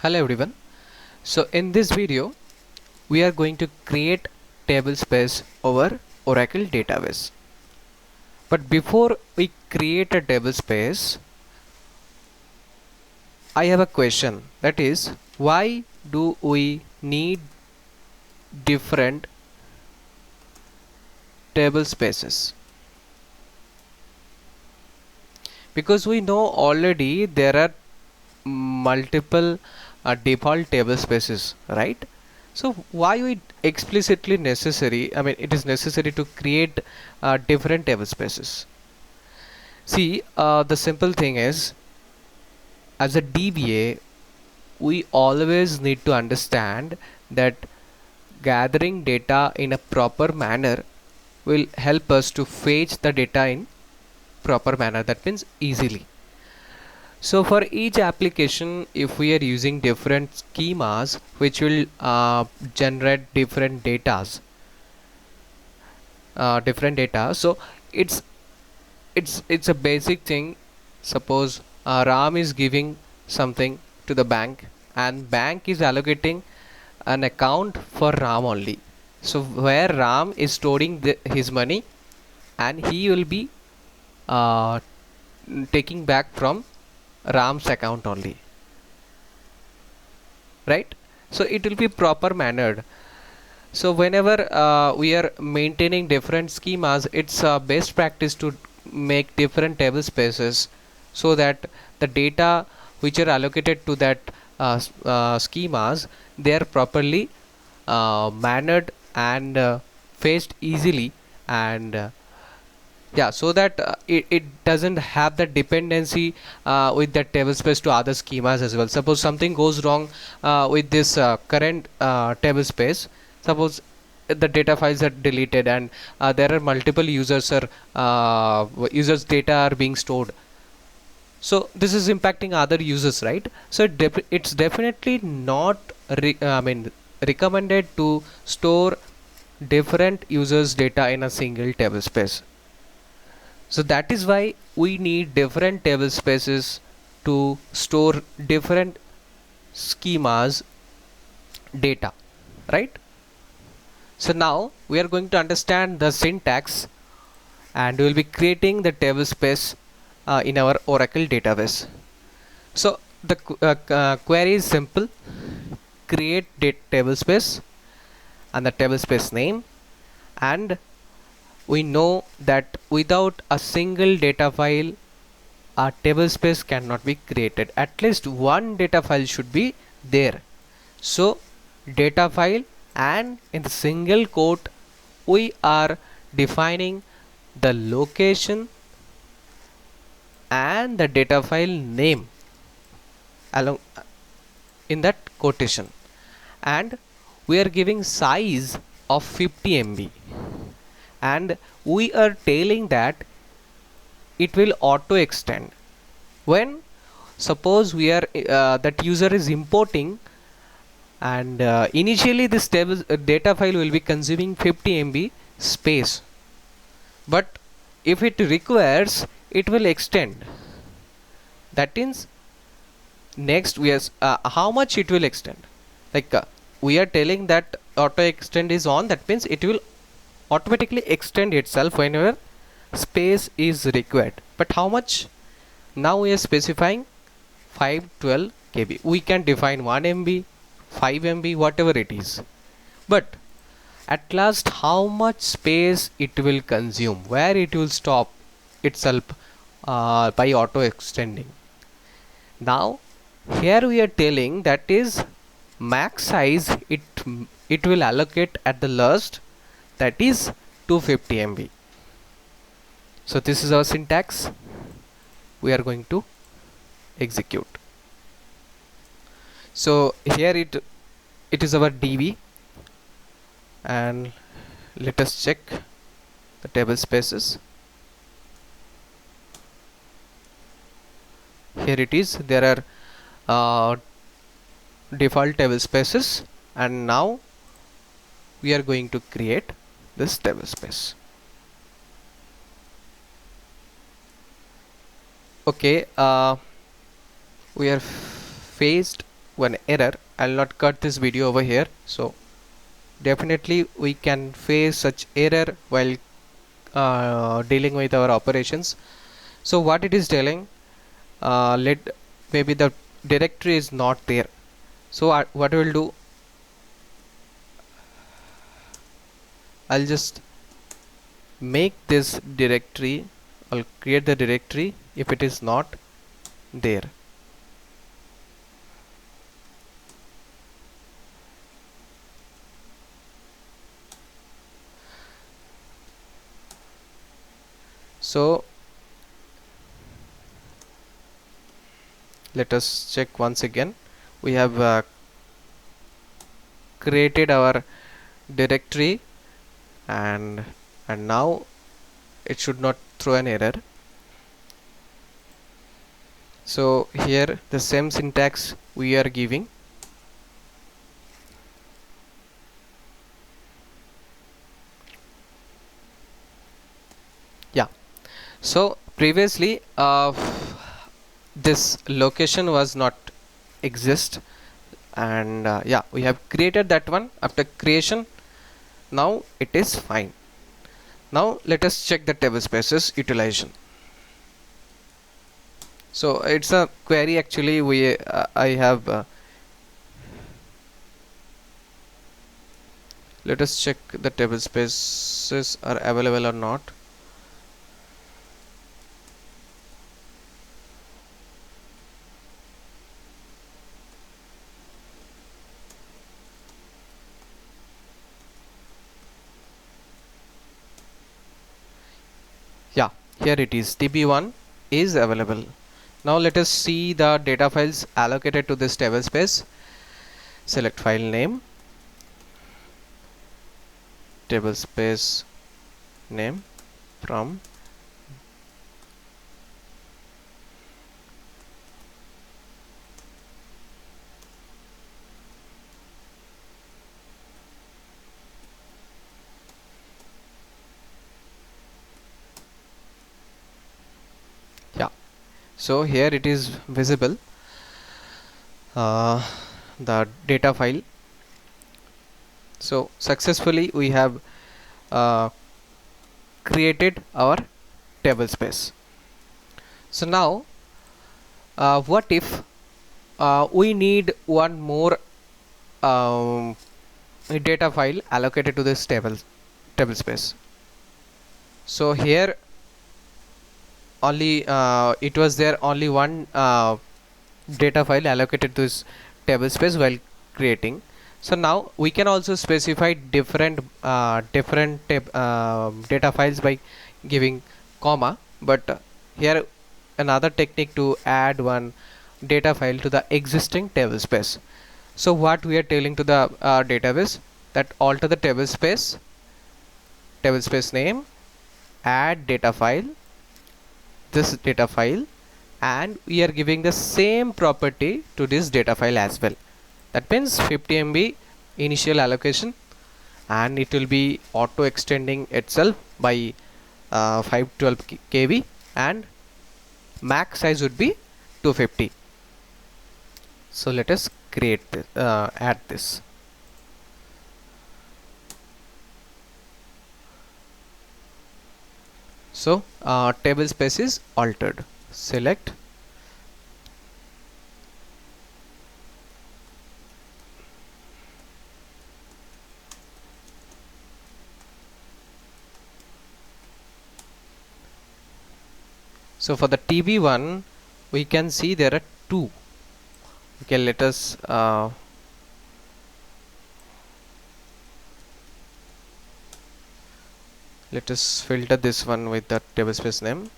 Hello everyone. So in this video we are going to create tablespace over Oracle database. But before we create a tablespace, I have a question, that is, why do we need different tablespaces? Because we know already there are multiple default tablespaces, right? So why it explicitly necessary, it is necessary to create different tablespaces. See, the simple thing is, as a DBA, we always need to understand that gathering data in a proper manner will help us to fetch the data in proper manner, that means easily. So for each application, if we are using different schemas which will generate different data, so it's a basic thing. Suppose Ram is giving something to the bank and bank is allocating an account for Ram only. So where Ram is storing his money and he will be uh, taking back from Ram's account only, right? So it will be proper mannered. So whenever we are maintaining different schemas, it's best practice to make different table spaces so that the data which are allocated to that schemas, they are properly mannered and faced easily, and yeah, so that it doesn't have the dependency with that table space to other schemas as well. Suppose something goes wrong with this current table space. Suppose the data files are deleted and there are multiple users data are being stored, so this is impacting other users, right? So it's definitely not recommended to store different users data in a single table space. So that is why we need different table spaces to store different schemas data, right? So now we are going to understand the syntax and we will be creating the table space in our Oracle database. So the query is simple: create table space and the table space name, and we know that without a single data file a table space cannot be created. At least one data file should be there. So data file, and in the single quote we are defining the location and the data file name along in that quotation, and we are giving size of 50 MB, and we are telling that it will auto extend when, suppose we are that user is importing, and initially this data file will be consuming 50 MB space, but if it requires, it will extend. That means next we are how much it will extend, like we are telling that auto extend is on, that means it will automatically extend itself whenever space is required. But how much? Now we are specifying 512 KB. We can define 1 MB, 5 MB, whatever it is. But at last, how much space it will consume, where it will stop itself by auto extending. Now here we are telling that is max size it will allocate at the last, that is 250 MB. So this is our syntax. We are going to execute. So here it is our DB, and let us check the table spaces. Here it is, there are default table spaces, and now we are going to create this table space. Okay, we are faced one error. I'll not cut this video over here. So definitely we can face such error while dealing with our operations. So what it is telling, let maybe the directory is not there. So what I will do, I'll just make this directory, I'll create the directory if it is not there. So let us check once again. We have created our directory, and now it should not throw an error. So here the same syntax we are giving. Yeah, so previously this location was not exist, and yeah, we have created that one. After creation, now it is fine. Now let us check the table spaces utilization. So it's a query actually. I have let us check the table spaces are available or not. Yeah, here it is, TB1 is available. Now let us see the data files allocated to this table space. Select file name, table space name from yeah. So here it is visible, the data file. So successfully we have created our table space. So now what if we need one more data file allocated to this table space. So here only it was there only one data file allocated to this table space while creating. So now we can also specify different data files by giving comma, but here another technique to add one data file to the existing table space. So what we are telling to the database, that alter the table space name, add data file, this data file, and we are giving the same property to this data file as well. That means 50 MB initial allocation, and it will be auto extending itself by 512 KB, and max size would be 250. So let us create this, add this. So table space is altered. Select so for the TB1 we can see there are two. Okay, let us filter this one with the table space name.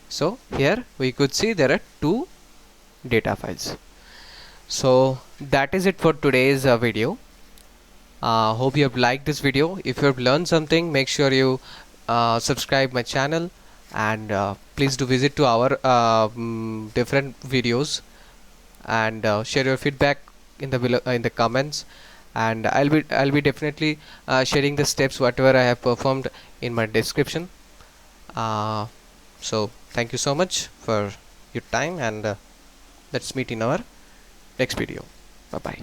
So here we could see there are two data files. So that is it for today's video. Hope you have liked this video. If you have learned something, make sure you subscribe my channel, and please do visit to our different videos, and share your feedback in the comments, and I'll be definitely sharing the steps whatever I have performed in my description. So thank you so much for your time, and let's meet in our next video. Bye bye.